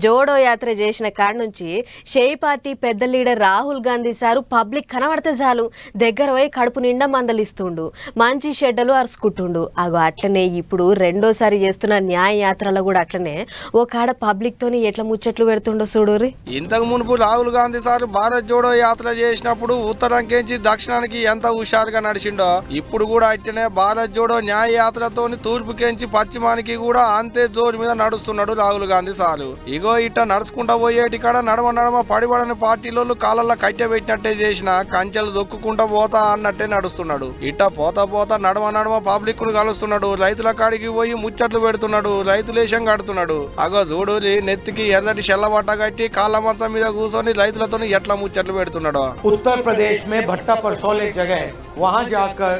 జోడో యాత్ర చేసిన కాడ నుంచి షేయ్ పార్టీ పెద్ద leader Rahul Gandhi sir public కనబడితే చాలు దగ్గర పోయి కడుపు నిండా మందలిస్తుండు, మంచి షెడ్డలు అరుచుకుంటుండు. అగో అట్లనే ఇప్పుడు రెండోసారి చేస్తున్న న్యాయ యాత్రలో కూడా అట్లనే ఓ కాడ పబ్లిక్ తోని ఎట్లా ముచ్చట్లు పెడుతుండో చూడురి. ఇంతకు మునుపు రాహుల్ గాంధీ సార్ భారత్ జోడో యాత్ర చేసినప్పుడు ఉత్తరంకేంచి దక్షిణానికి ఎంత హుషారుగా నడిచిండో ఇప్పుడు కూడా అట్లనే భారత్ జోడో న్యాయ యాత్రతోని తూర్పుకేంచి పశ్చిమానికి కూడా అంతే జోరు మీద నడుస్తున్నాడు రాహుల్ గాంధీ సారు. ఇగో ఇట్ట నడుచుకుంటా పోయేటి కాడ నడమ నడమ పడిపడని పార్టీలోళ్ళు కాళ్ళల్లో కట్టె పెట్టినట్టే చేసిన కంచెలు దొక్కుకుంటా పోతా అన్నట్టే నడుస్తున్నాడు. ఇట్ట పోతా పోతా నడమ నడమ పబ్లిక్ ను కలుస్తున్నాడు, రైతుల కాడికి పోయి ముచ్చట్లు పెడుతున్నాడు, రైతులేషం కడుతున్నాడు. అగో చూడు నెత్తికి ఎర్రటి షెల్లబట్ట కట్టి కాళ్ళ మంచం మీద కూర్చొని రైతులతో ఎట్లా ముచ్చట్లు పెడుతున్నాడు. उत्तर प्रदेश में भट्टा परसोल एक जगह है, वहां जाकर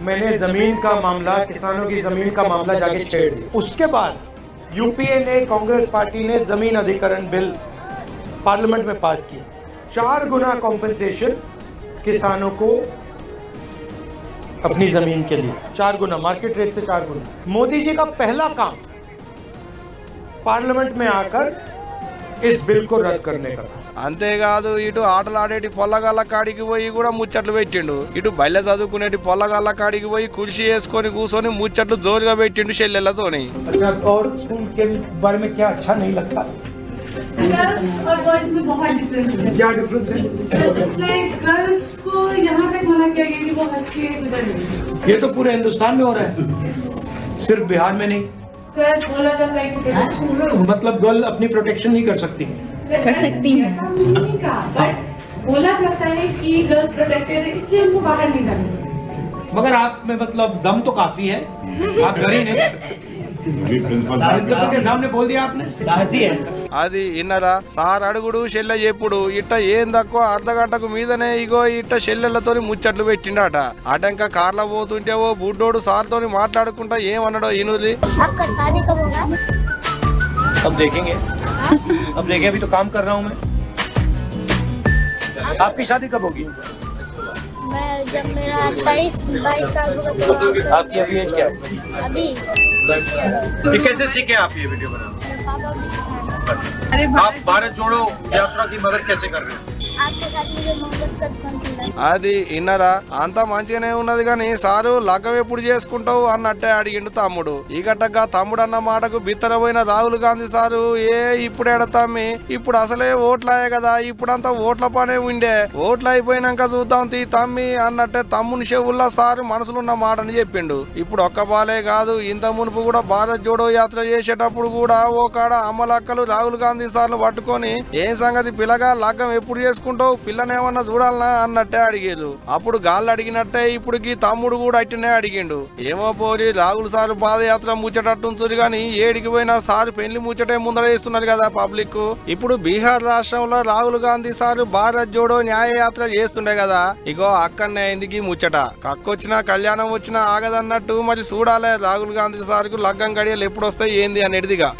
मैंने जमीन का मामला, किसानों की जमीन का मामला जाके छेड़ दिया। उसके बाद यूपीए ने, कांग्रेस पार्टी ने जमीन अधिकरण बिल पार्लियामेंट में पास किया। 4 गुना कॉम्पेंसेशन किसानों को अपनी जमीन के लिए, 4 गुना मार्केट रेट से 4 गुना। मोदी जी का पहला काम पार्लियामेंट में आकर इस बिल को रद्द करने का था। అంతేకాదు ఇటు ఆటలాడేటి పొల్లగాళ్ళ కాడికి పోయి కూడా ముచ్చట్లు పెట్టిండు, ఇటు బయట చదువుకునేటి పొల్లగాళ్ళ కాడికి పోయి కుర్చీ వేసుకొని కూర్చొని ముచ్చట్లు జోరుగా పెట్టిండు చెల్లెళ్ళతోని. और उनके बारे में क्या अच्छा नहीं लगता? गर्ल्स और बॉयज में बहुत डिफरेंस है। क्या डिफरेंस है? गर्ल्स को यहाँ तक मना किया गया कि वो हंस के गुजर गई। ये तो पूरे हिंदुस्तान में हो रहा है, सिर्फ बिहार में नहीं। बोला जाता है कि मतलब गर्ल अपनी प्रोटेक्शन नहीं कर सकती? कर सकती है, ऐसा नहीं कहा, बट बोला जाता है कि गर्ल्स प्रोटेक्टेड है इसलिए उनको बाहर नहीं जाना। मगर आप में मतलब दम तो काफी है, आप डरे नहीं। के सामने बोल दिया आपने, साहसी है। అది ఇన్నరా సార్ అడుగుడు చెల్లె చెప్పుడు ఇట్ట ఏం తక్కువ అర్ధగంటకు మీదనే ఇగో ఇట్ట చెల్లెళ్లతోని ముచ్చట్లు పెట్టిండట. అటంక కార్ల పోతుంటే ఓ బుడ్డోడు సార్ తోని మాట్లాడుకుంటా ఏమన్నాడో ఇనురి. अब देखेंगे, अब देखें, अभी तो काम कर रहा हूँ मैं। आपकी शादी कब होगी? मैं जब मेरा 22 साल होगा तो। आपकी अभी एज क्या है? अभी ये कैसे सीखे आप ये वीडियो बनाना? पापा भी सिखाए। आप भारत जोड़ो यात्रा की मदद कैसे कर रहे हैं? आपके साथ मुझे मोहब्बत का बनती है। అది ఇన్నరా అంతా మంచిగానే ఉన్నది గాని సారు లగ్గం ఎప్పుడు చేసుకుంటావు అన్నట్టే అడిగిండు తమ్ముడు. ఈ గట్టగా తమ్ముడు అన్న మాటకు బిత్తరపోయిన రాహుల్ గాంధీ సారు ఇప్పుడేడ తమ్మి, ఇప్పుడు అసలే ఓట్లాయే కదా, ఇప్పుడంతా ఓట్ల పనే ఉండే, ఓట్లు అయిపోయినాక చూద్దాం తీ తమ్మి అన్నట్టే తమ్ముని చెవుల్లా సారు మనసులున్న మాటని చెప్పిండు. ఇప్పుడు ఒక్క బాలే కాదు, ఇంత మునుపు కూడా భారత్ జోడో యాత్ర చేసేటప్పుడు కూడా ఓ కాడ అమ్మలక్కలు రాహుల్ గాంధీ సార్ను పట్టుకొని ఏం సంగతి పిల్లగా లగ్గం ఎప్పుడు చేసుకుంటావు, పిల్లనేమన్నా చూడాలనా అన్నట్టే అడిగారు. అప్పుడు గాళ్ళు అడిగినట్టే ఇప్పుడు తమ్ముడు కూడా అట్టనే అడిగిండు. ఏమో పోరి రాహుల్ సార్ పాదయాత్ర ముచ్చటట్టుంచురు గాని ఏడికి పోయినా సార్ పెళ్లి ముచ్చటే ముందర వేస్తున్నారు కదా పబ్లిక్. ఇప్పుడు బీహార్ రాష్ట్రంలో రాహుల్ గాంధీ సార్ భారత్ జోడో న్యాయ యాత్ర చేస్తుండే కదా, ఇగో అక్కడనే అయింది ముచ్చట. కక్కొచ్చినా కళ్యాణం వచ్చినా ఆగదన్నట్టు మరి చూడాలే రాహుల్ గాంధీ సార్ కు లగ్గం గడియలు ఎప్పుడు వస్తాయి ఏంది అనేటిదిగా.